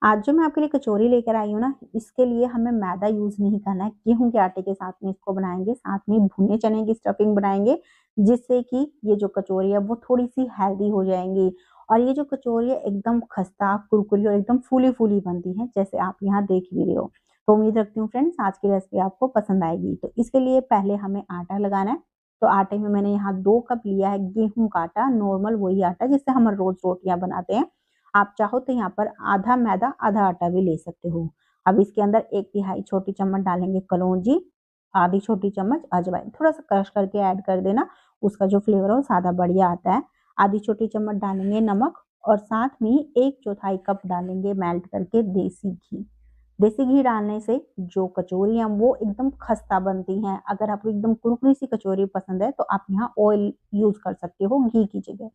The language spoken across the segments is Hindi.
आज जो मैं आपके लिए कचौरी लेकर आई हूँ ना, इसके लिए हमें मैदा यूज़ नहीं करना है। गेहूँ के आटे के साथ में इसको बनाएँगे, साथ में भुने चने की स्टफिंग बनाएँगे, जिससे कि ये जो कचौरी है वो थोड़ी-सी हेल्दी हो जाएँगी। और ये जो कचौरी है एकदम खस्ता, कुरकुरी और एकदम फूली-फूली बनती है, जैसे आप यहाँ देख भी रहे हो। तो उम्मीद रखती हूँ फ्रेंड्स आज की रेसिपी आपको पसंद आएगी। तो इसके लिए पहले हमें आटा लगाना है। तो आटे में मैंने यहाँ 2 कप लिया है गेहूँ का आटा, नॉर्मल वही आटा जिससे हम रोज़ रोटियाँ बनाते हैं। आप चाहो तो यहाँ पर आधा मैदा आधा आटा भी ले सकते हो। अब इसके अंदर 1 तिहाई छोटी चम्मच डालेंगे कलौंजी, आधी छोटी चम्मच अजवाइन, थोड़ा-सा क्रश करके ऐड कर देना, उसका जो फ्लेवर है वो ज़्यादा बढ़िया आता है। आधी छोटी चम्मच डालेंगे नमक और साथ में ही 1/4 कप डालेंगे मेल्ट करके देसी घी। देसी घी डालने से जो कचौरी हैं वो एकदम खस्ता बनती हैं। अगर आपको एकदम कुरकुरी सी कचौरी पसंद है तो आप यहाँ ऑयल यूज़ कर सकते हो घी की जगह।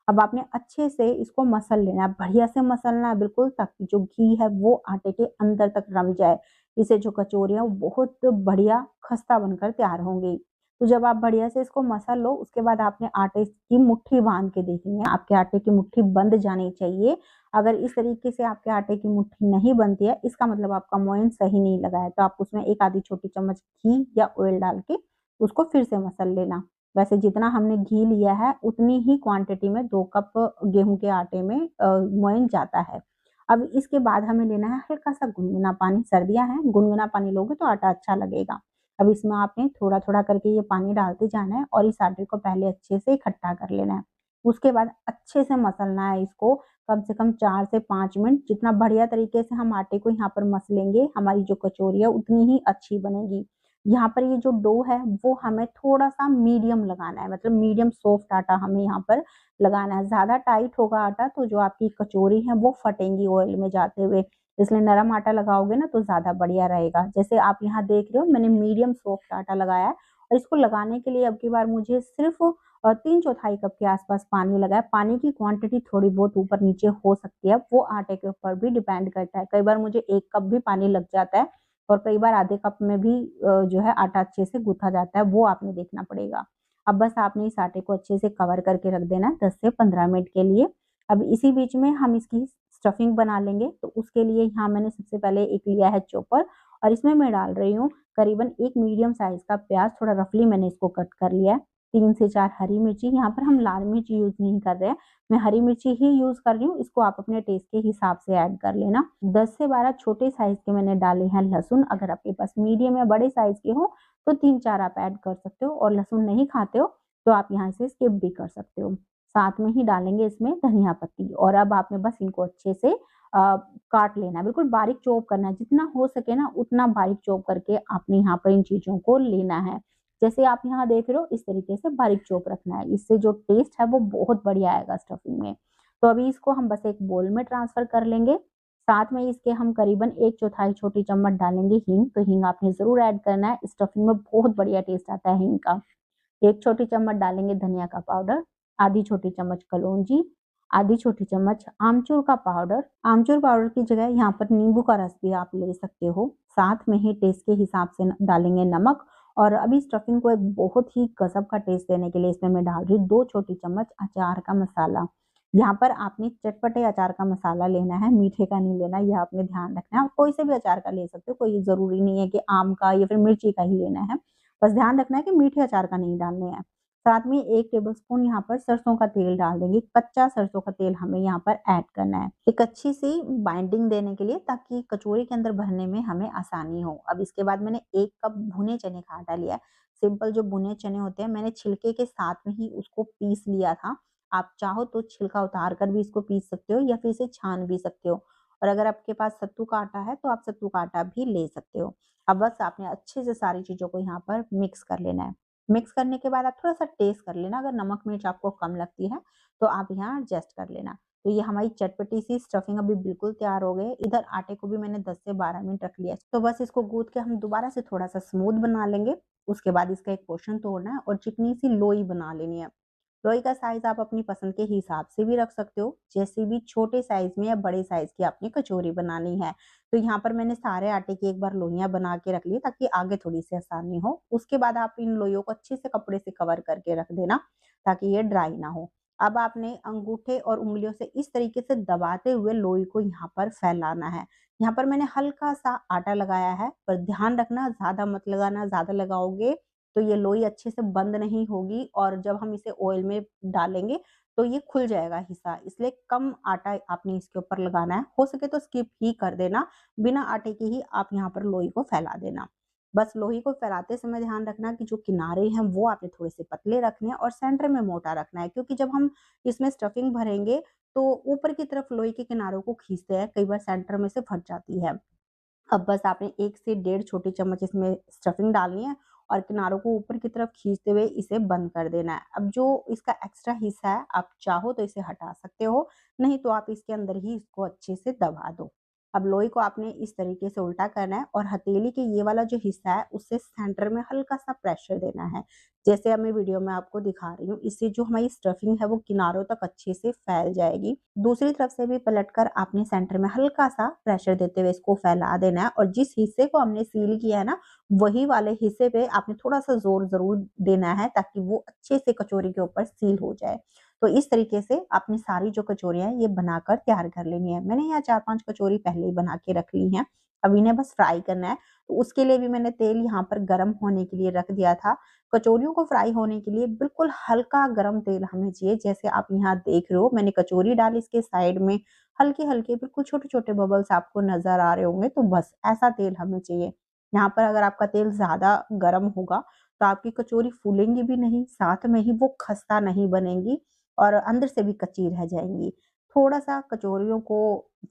अब आपने अच्छे से इसको मसल लेना है, बढ़िया से मसलना है बिल्कुल ताकि जो घी है वो आटे के अंदर तक रम जाए। इससे जो कचौरी है वो बहुत बढ़िया खस्ता बनकर तैयार होंगी। तो जब आप बढ़िया से इसको मसल लो उसके बाद आपने आटे की मुट्ठी बाँध के देखनी है। आपके आटे की मुट्ठी बंध जानी चाहिए। अगर इस तरीके से आपके आटे की मुट्ठी नहीं बनती है इसका मतलब आपका मोयन सही नहीं लगा है। तो आप उसमें 1 आधी छोटी चम्मच घी या ऑयल डाल के उसको फिर से मसल लेना। वैसे जितना हमने घी लिया है उतनी ही क्वांटिटी में 2 कप गेहूँ के आटे में मोयन जाता है। अब इसके बाद हमें लेना है हल्का-सा गुनगुना पानी, सर्दियाँ हैं, गुनगुना पानी लोगे तो आटा अच्छा लगेगा। अब इसमें आपने थोड़ा-थोड़ा करके ये पानी डालते जाना है और इस आटे को पहले अच्छे से इकट्ठा कर लेना है। उसके बाद अच्छे से मसलना है इसको कम से कम 4 से 5 मिनट। जितना बढ़िया तरीके से हम आटे को यहाँ पर मसलेंगे, हमारी जो कचौरी है उतनी ही अच्छी बनेगी। यहाँ पर ये जो डो है वो हमें थोड़ा-सा मीडियम लगाना है, मतलब मीडियम सॉफ्ट आटा हमें यहाँ पर लगाना है। ज़्यादा टाइट होगा आटा तो जो आपकी कचौरी है वो फटेंगी ऑयल में जाते हुए। इसलिए नरम आटा लगाओगे ना तो ज़्यादा बढ़िया रहेगा। जैसे आप यहाँ देख रहे हो मैंने मीडियम सॉफ्ट आटा लगाया है और इसको लगाने के लिए अब की बार मुझे सिर्फ़ 3/4 कप के आस-पास पानी लगा है। पानी की क्वांटिटी थोड़ी बहुत ऊपर-नीचे हो सकती है, वो आटे के ऊपर भी डिपेंड करता है। कई बार मुझे 1 कप भी पानी लग जाता है और कई बार आधे कप में भी जो है आटा अच्छे से गूँथा जाता है, वो आपने देखना पड़ेगा। अब बस आपने इस आटे को अच्छे से कवर करके रख देना है 10 से 15 मिनट के लिए। अब इसी बीच में हम इसकी स्टफिंग बना लेंगे, तो उसके लिए यहाँ मैंने सबसे पहले एक लिया है चॉपर और इसमें मैं डाल रही हूँ करीबन 1 मीडियम साइज़ का प्याज़, थोड़ा रफली मैंने इसको कट कर लिया है। 3 से 4 हरी मिर्ची, यहाँ पर हम लाल मिर्च यूज़ नहीं कर रहे हैं, मैं हरी मिर्ची ही यूज़ कर रही हूँ, इसको आप अपने टेस्ट के हिसाब से ऐड कर लेना। 10 से 12 छोटे साइज़ के मैंने डाले हैं लहसुन, अगर आपके पास मीडियम या बड़े साइज़ के हो तो 3-4 आप ऐड कर सकते हो और लहसुन नहीं खाते हो तो आप यहाँ से स्किप भी कर सकते हो। साथ में ही डालेंगे इसमें धनिया पत्ती और अब आपने बस इनको अच्छे से काट लेना है, बिल्कुल बारीक चॉप करना है, जितना हो सके ना उतना बारीक चॉप करके आपने यहाँ पर इन चीज़ों को लेना है। जैसे आप यहाँ देख रहे हो इस तरीके से बारीक चॉप रखना है, इससे जो टेस्ट है वो बहुत बढ़िया आएगा स्टफिंग में। तो अभी इसको हम बस एक बोल में ट्रांसफ़र कर लेंगे। साथ में इसके हम करीबन 1/4 छोटी चम्मच डालेंगे हींग, तो हींग आपने ज़रूर ऐड करना है, स्टफिंग में बहुत बढ़िया टेस्ट आता है हींग का। 1 छोटी चम्मच डालेंगे धनिया का पाउडर, आधी छोटी चम्मच कलौंजी, आधी छोटी चम्मच आमचूर का पाउडर। आमचूर पाउडर की जगह यहाँ पर नींबू का रस भी आप ले सकते हो। साथ में ही टेस्ट के हिसाब से डालेंगे नमक और अभी स्टफिंग को एक बहुत ही गज़ब का टेस्ट देने के लिए इसमें मैं डाल रही हूँ 2 छोटी चम्मच अचार का मसाला। यहाँ पर आपने चटपटे अचार का मसाला लेना है, मीठे का नहीं लेना, ये आपने ध्यान रखना है। आप कोई से भी अचार का ले सकते हो, कोई ज़रूरी नहीं है कि आम का या फिर मिर्ची का ही लेना है। बस ध्यान रखना है कि मीठे अचार का नहीं डालने हैं। साथ में 1 टेबलस्पून यहाँ पर सरसों का तेल डाल देंगे, कच्चा सरसों का तेल हमें यहाँ पर ऐड करना है। एक अच्छी सी बाइंडिंग देने के लिए ताकि कचौरी के अंदर भरने में हमें आसानी हो। अब इसके बाद मैंने 1 कप भुने चने का आटा लिया है। सिंपल जो भुने चने होते हैं मैंने छिलके के साथ में ही उसको पीस लिया था। आप चाहो तो छिलका उतार कर भी इसको पीस सकते हो या फिर इसे छान भी सकते हो। और अगर आपके पास सत्तू का आटा है तो आप सत्तू का आटा भी ले सकते हो। अब बस आपने अच्छे से सारी चीज़ों को यहाँ पर मिक्स कर लेना है। मिक्स करने के बाद आप थोड़ा-सा टेस्ट कर लेना, अगर नमक मिर्च आपको कम लगती है, तो आप यहाँ एडजस्ट कर लेना। तो ये हमारी चटपटी सी स्टफिंग अभी बिल्कुल तैयार हो गई। इधर आटे को भी मैंने 10 से 12 मिनट रख लिया है। तो बस इसको गूँथ के हम दोबारा से थोड़ा-सा स्मूथ बना लेंगे। उसके बाद इसका एक पोर्शन तोड़ना है और चिकनी सी लोई बना लेनी है। लोई का साइज़ आप अपनी पसंद के हिसाब से भी रख सकते हो, जैसे भी छोटे साइज़ में या बड़े साइज़ की आपने कचौरी बनानी है। तो यहाँ पर मैंने सारे आटे की एक बार लोइयाँ बना के रख ली ताकि आगे थोड़ी-सी आसानी हो। उसके बाद आप इन लोइयों को अच्छे से कपड़े से कवर करके रख देना ताकि ये ड्राई ना हो। अब आपने अंगूठे और उँगलियों से इस तरीके से दबाते हुए लोई को यहाँ पर फैलाना है। यहाँ पर मैंने हल्का-सा आटा लगाया है, पर ध्यान रखना ज़्यादा मत लगाना, ज़्यादा लगाओगे तो ये लोई अच्छे से बंद नहीं होगी और जब हम इसे ऑयल में डालेंगे तो ये खुल जाएगा हिस्सा। इसलिए कम आटा आपने इसके ऊपर लगाना है। हो सके तो स्किप ही कर देना, बिना आटे के ही आप यहाँ पर लोई को फैला देना। बस लोई को फैलाते समय ध्यान रखना कि जो किनारे हैं वो आपने थोड़े से पतले रखने हैं और सेंटर में मोटा रखना है, क्योंकि जब हम इसमें स्टफिंग भरेंगे तो ऊपर की तरफ लोई के किनारों को खींचते हैं, कई बार सेंटर में से फट जाती है। अब बस आपने 1 से डेढ़ छोटी चम्मच इसमें स्टफिंग डालनी है और किनारों को ऊपर की तरफ खींचते हुए इसे बंद कर देना है। अब जो इसका एक्स्ट्रा हिस्सा है, आप चाहो तो इसे हटा सकते हो, नहीं तो आप इसके अंदर ही इसको अच्छे से दबा दो। अब लोई को आपने इस तरीके से उल्टा करना है और हथेली के ये वाला जो हिस्सा है उससे सेंटर में हल्का-सा प्रेशर देना है। जैसे अब मैं वीडियो में आपको दिखा रही हूँ, इससे जो हमारी स्टफिंग है वो किनारों तक अच्छे से फैल जाएगी। दूसरी तरफ से भी पलटकर आपने सेंटर में हल्का-सा प्रेशर देते हुए इसको फैला देना है और जिस हिस्से को हमने सील किया है ना, वही वाले हिस्से पे आपने थोड़ा-सा ज़ोर ज़रूर देना है ताकि वो अच्छे से कचौरी के ऊपर सील हो जाए। तो इस तरीके से आपने सारी जो कचौरियाँ हैं ये बनाकर तैयार कर लेनी है। मैंने यहाँ 4-5 कचौरी पहले ही बना के रख ली हैं। अब इन्हें बस फ्राई करना है, तो उसके लिए भी मैंने तेल यहाँ पर गरम होने के लिए रख दिया था। कचौरियों को फ्राई होने के लिए बिल्कुल हल्का गरम तेल हमें चाहिए। जैसे आप यहाँ देख रहे हो, मैंने कचौरी डाली इसके साइड में, हल्के-हल्के बिल्कुल छोटे-छोटे बबल्स आपको नज़र आ रहे होंगे, तो बस ऐसा तेल हमें चाहिए। यहाँ पर अगर आपका तेल ज़्यादा गरम होगा, तो आपकी कचौरी फूलेंगी भी नहीं, साथ में ही वो खस्ता नहीं बनेंगी और अंदर से भी कच्ची रह जाएँगी। थोड़ा-सा कचौरियों को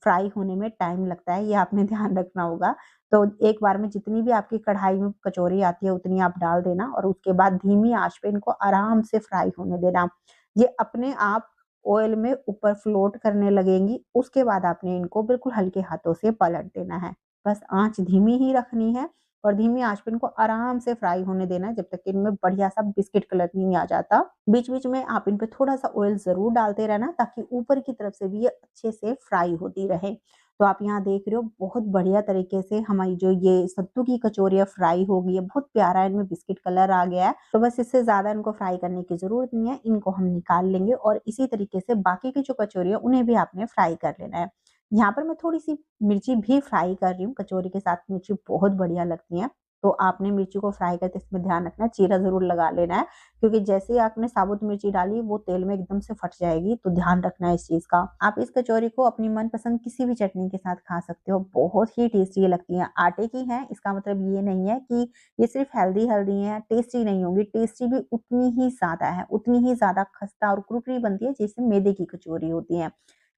फ्राई होने में टाइम लगता है, ये आपने ध्यान रखना होगा। तो एक बार में जितनी भी आपकी कढ़ाई में कचौरी आती है, उतनी आप डाल देना और उसके बाद धीमी आँच पे इनको आराम से फ्राई होने देना। ये अपने आप ऑयल में ऊपर फ्लोट करने लगेंगी, उसके बाद आपने इनको बिल्कुल हल्के हाथों से पलट देना है। बस आँच धीमी ही रखनी है और धीमी आँच पे इनको आराम से फ्राई होने देना है, जब तक कि इनमें बढ़िया-सा बिस्किट कलर नहीं आ जाता। बीच-बीच में आप इन पे थोड़ा-सा ऑयल ज़रूर डालते रहना ताकि ऊपर की तरफ से भी ये अच्छे से फ्राई होती रहे। तो आप यहाँ देख रहे हो बहुत बढ़िया तरीके से हमारी जो ये सत्तू की कचौरियाँ फ्राई हो गई है, बहुत प्यारा इनमें बिस्किट कलर आ गया है। तो बस इससे ज़्यादा इनको फ्राई करने की ज़रूरत नहीं है, इनको हम निकाल लेंगे और इसी तरीके से बाकी की जो कचौरी है उन्हें भी आपने फ्राई कर लेना है। यहाँ पर मैं थोड़ी-सी मिर्ची भी फ्राई कर रही हूँ, कचौरी के साथ मिर्ची बहुत बढ़िया लगती हैं। तो आपने मिर्ची को फ्राई करते इसमें ध्यान रखना है, चीरा ज़रूर लगा लेना है, क्योंकि जैसे ही आपने साबुत मिर्ची डाली वो तेल में एकदम से फट जाएगी, तो ध्यान रखना है इस चीज़ का। आप इस कचौरी को अपनी मनपसंद किसी भी चटनी के साथ खा सकते हो, बहुत ही टेस्टी ये लगती हैं। आटे की हैं इसका मतलब ये नहीं है कि ये सिर्फ हेल्दी-हेल्दी हैं, टेस्टी नहीं होंगी, टेस्टी भी उतनी ही ज़्यादा है, उतनी ही ज़्यादा खस्ता और कुरकुरी बनती है जैसे मैदे की कचौरी होती है।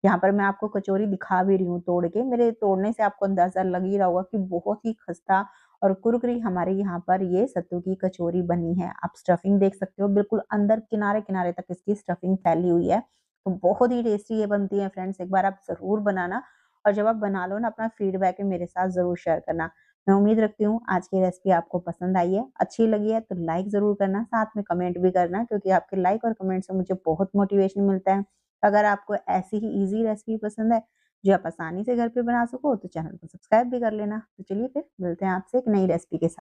यहाँ पर मैं आपको कचौरी दिखा भी रही हूँ तोड़ के, मेरे तोड़ने से आपको अंदाज़ा लग ही रहा होगा कि बहुत ही खस्ता और कुरकुरी हमारे यहाँ पर ये सत्तू की कचौरी बनी है। आप स्टफिंग देख सकते हो, बिल्कुल अंदर किनारे-किनारे तक इसकी स्टफिंग फैली हुई है। तो बहुत ही टेस्टी ये बनती है फ्रेंड्स, एक बार आप ज़रूर बनाना और जब आप बना लो ना अपना फीडबैक मेरे साथ ज़रूर शेयर करना। मैं उम्मीद रखती हूँ आज की रेसिपी आपको पसंद आई है, अच्छी लगी है तो लाइक ज़रूर करना, साथ में कमेंट भी करना, क्योंकि आपके लाइक और कमेंट से मुझे बहुत मोटिवेशन मिलता है। अगर आपको ऐसी ही ईज़ी रेसिपी पसंद है जो आप आसानी से घर पे बना सको, तो चैनल को सब्सक्राइब भी कर लेना। तो चलिए फिर मिलते हैं आपसे एक नई रेसिपी के साथ।